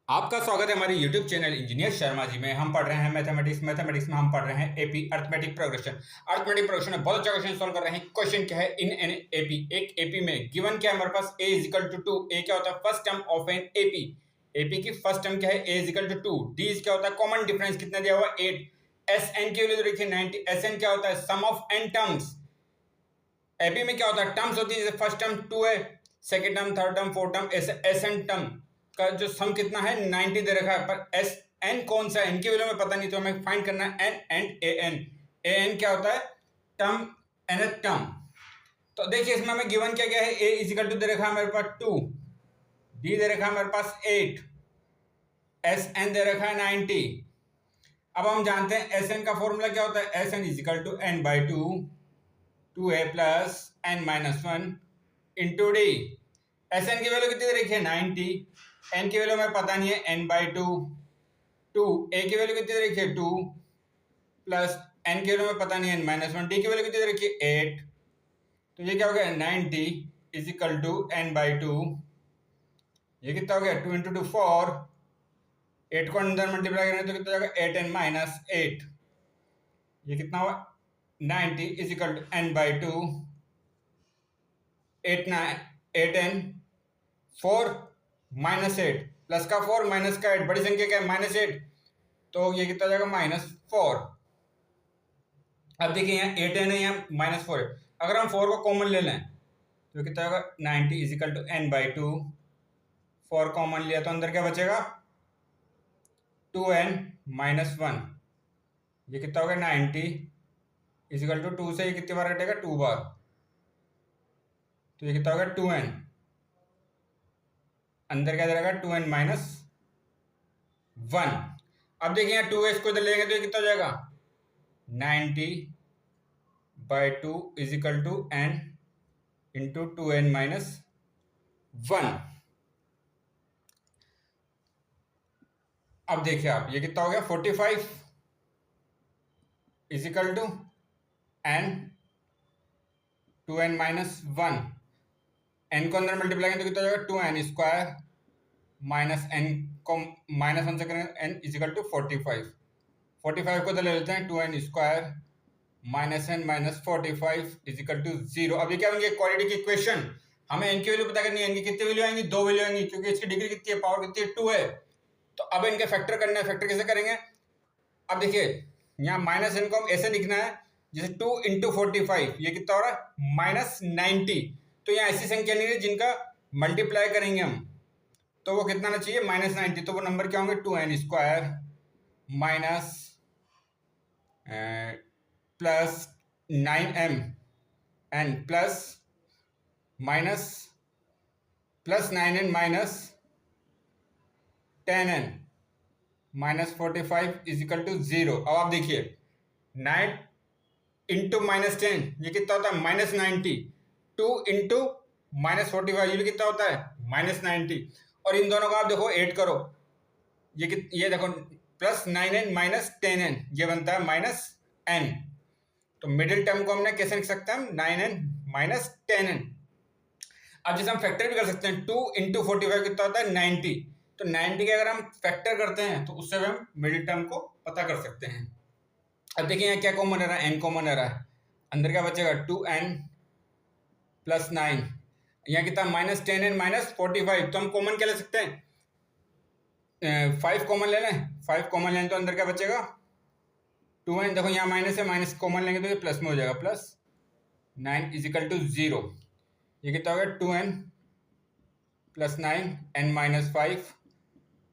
आपका स्वागत है हमारे YouTube channel engineer Sharma ji में। हम पढ़ रहे हैं मैथमेटिक्स में हम पढ़ रहे हैं AP arithmetic progression. Arithmetic progression में बहुत अच्छा क्वेश्चन सॉल्व कर रहे हैं। क्वेश्चन क्या है, इन एन एपी, एक एपी में गिवन क्या है हमारे पास, a is equal to 2। A क्या होता है, first term of an AP. AP की फर्स्ट टर्म क्या है, a is equal to 2। D क्या होता है, कॉमन डिफरेंस कितना दिया हुआ, 8। एस एन की वैल्यू देखिए 90। एस एन क्या होता है, सम ऑफ एन टर्म्स। एपी में क्या होता है, टर्म्स होती है, जैसे फर्स्ट टर्म 2 है, second term, third term, fourth term, ऐसे एस एन टर्म का जो सम कितना है 90 दे रखा है, पर एस एन कौन सा है, एन की वैल्यू में पता नहीं, तो हमें फाइंड करना है N and A N. A N क्या होता है, टर्म, nth टर्म। तो देखिए इसमें हमें गिवन क्या क्या है, ए इजिकल टू दे रखा है मेरे पास 2, डी दे रखा है मेरे पास 8, एस एन दे रखा है 90। अब हम जानते हैं एस एन का फॉर्मूला क्या होता है, S N is equal to N by two, 2a plus N minus one into D. S N की वैल्यू कितनी दे रखी है 90, एन की वैल्यू हमें पता नहीं है n बाई टू, टू ए की वैल्यू कितनी दे रखी है 2 प्लस एन की वैल्यू हमें पता नहीं है n माइनस वन, डी की वैल्यू कितनी दे रखी है 8। तो ये क्या हो गया 90 is equal to N by two, ये कितना हो गया 2 इंटू टू 4, 8 को अंदर मल्टीप्लाई करेंगे तो कितना हो जाएगा 8n माइनस 8। ये कितना हुआ 90 is equal to N by two, 8n 4 minus 8, plus का 4 माइनस का 8, बड़ी संख्या क्या है माइनस 8, तो ये कितना जाएगा -4। अब देखिए यहाँ 8n है, यहाँ -4 है, अगर हम 4 को कॉमन ले लें तो कितना होगा 90 is equal to N by two, 4 common लिया तो अंदर क्या बचेगा 2n माइनस 1। ये कितना होगा 90 इज इक्वल टू 2 से ये कितनी बार कटेगा 2 बार, तो ये कितना होगा 2n, अंदर क्या रहेगा 2n माइनस 1। अब देखिए यहाँ 2 इसको इधर लेंगे तो ये कितना हो जाएगा 90 by two is equal to N into 2n minus 1। अब देखिए आप, ये कितना हो गया 45 is equal to N 2n minus 1। N को अंदर मल्टीप्लाई करें तो कितना हो जाएगा 2n स्क्वायर माइनस एन को माइनस 1 से करें एन इज इक्वल टू 45। 45 को तो ले लेते हैं 2n square minus N minus 45 is equal to 0। अब ये क्या होंगे, क्वाड्रेटिक की इक्वेशन। हमें एन की वैल्यू पता करनी है, एन की कितनी वैल्यू आएंगी, 2 वैल्यू आएंगी, क्योंकि इसकी डिग्री कितनी है, पावर कितनी है 2 है। तो अब इनके फैक्टर करना है, फैक्टर कैसे करेंगे। अब देखिए यहाँ माइनस एन को हम ऐसे लिखना है, जैसे 2 इंटू 45, ये कितना हो रहा है -90। तो यहाँ ऐसी संख्या नहीं है जिनका मल्टीप्लाई करेंगे हम, तो वो कितना आना चाहिए -90, तो वो नंबर क्या होंगे 2n square minus plus 9m N plus minus plus 9n minus 10n minus 45 is equal to 0। अब आप देखिए 9 इंटू माइनस 10 ये कितना होता है -90, 2 इंटू -45 ये भी कितना होता है -90, और इन दोनों का आप देखो ऐड करो, ये देखो प्लस 9n माइनस 10n, ये बनता है -n। तो मिडिल टर्म को हमने कैसे लिख सकते हैं, 9n माइनस 10n। अब जैसे हम फैक्टर भी कर सकते हैं, 2 इंटू 45 कितना होता है 90, तो 90 के अगर हम फैक्टर करते हैं तो उससे हम मिडिल टर्म को पता कर सकते हैं। अब देखिए यहाँ क्या कॉमन आ रहा है, n कॉमन आ रहा है, अंदर क्या बचेगा 2n प्लस 9, यहाँ कितना -10n माइनस 45, तो हम कॉमन क्या ले सकते हैं 5 कॉमन ले लें, 5 कॉमन लें तो अंदर क्या बचेगा 2n, देखो यहाँ माइनस है, माइनस कॉमन लेंगे तो ये प्लस में हो जाएगा, प्लस 9 इज इक्वल टू 0। ये कितना होगा 2n plus 9 n minus 5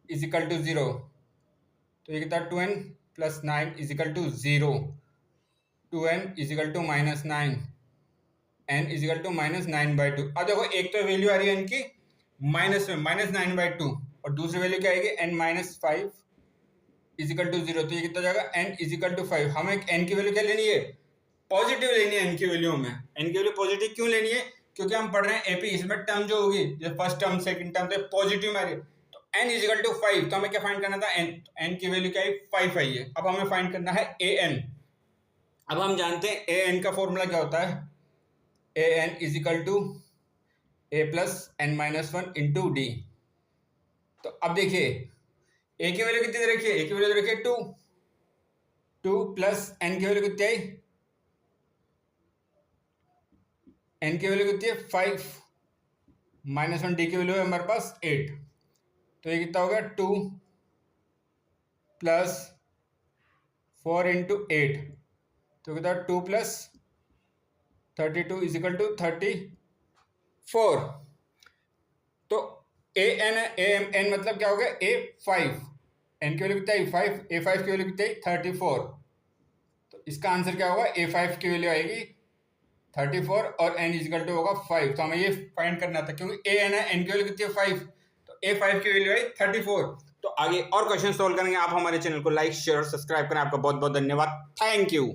is equal to 0, तो ये कितना 2n plus 9 is equal to 0, 2n is equal to minus 9, n is equal to -9 by two. अब देखो एक तो वैल्यू आ रही है इनकी माइनस में -9 बाई टू, और दूसरी वैल्यू क्या आएगी n minus 5 is equal to 0, तो ये कितना जाएगा n इज इक्वल टू 5। हमें n की वैल्यू क्या लेनी है, पॉजिटिव लेनी है। n की वैल्यू में n की वैल्यू पॉजिटिव क्यों लेनी है, क्योंकि हम पढ़ रहे हैं एपी, इसमें टर्म जो होगी जैसे फर्स्ट टर्म सेकंड टर्म तो पॉजिटिव में आ रही है, तो n इज इक्वल टू 5, तो हमें क्या फाइंड करना था n की वैल्यू क्या है 5 आई है। अब हमें फाइंड करना है an। अब हम जानते हैं an का फॉर्मूला क्या होता है, an is equal to a plus n minus 1 into D. तो अब देखिए ए की वैल्यू कितनी रखिए, ए की वैल्यू रखिए 2, 2 प्लस एन की वैल्यू कितनी आई, एन की वैल्यू कितनी है 5, -1 डी की वैल्यू है हमारे पास 8, तो ये कितना हो गया 2 प्लस 4 इंटू 8, तो कितना 2 प्लस 32 इज इक्वल टू 34। तो ए एन एन मतलब क्या हो गया A5, एन की वैल्यू कितना है 5, A5 की वैल्यू कितनी है 34, तो इसका आंसर क्या होगा A5 की वैल्यू आएगी 34 और n इजिकल टू होगा 5। तो हमें ये फाइंड करना था क्योंकि ए एन है, एन की वैल्यू कितनी है 5, तो A5 की वैल्यू आई 34। तो आगे और क्वेश्चन सोल्व करेंगे। आप हमारे चैनल को लाइक शेयर और सब्सक्राइब करें। आपका बहुत बहुत धन्यवाद, थैंक यू।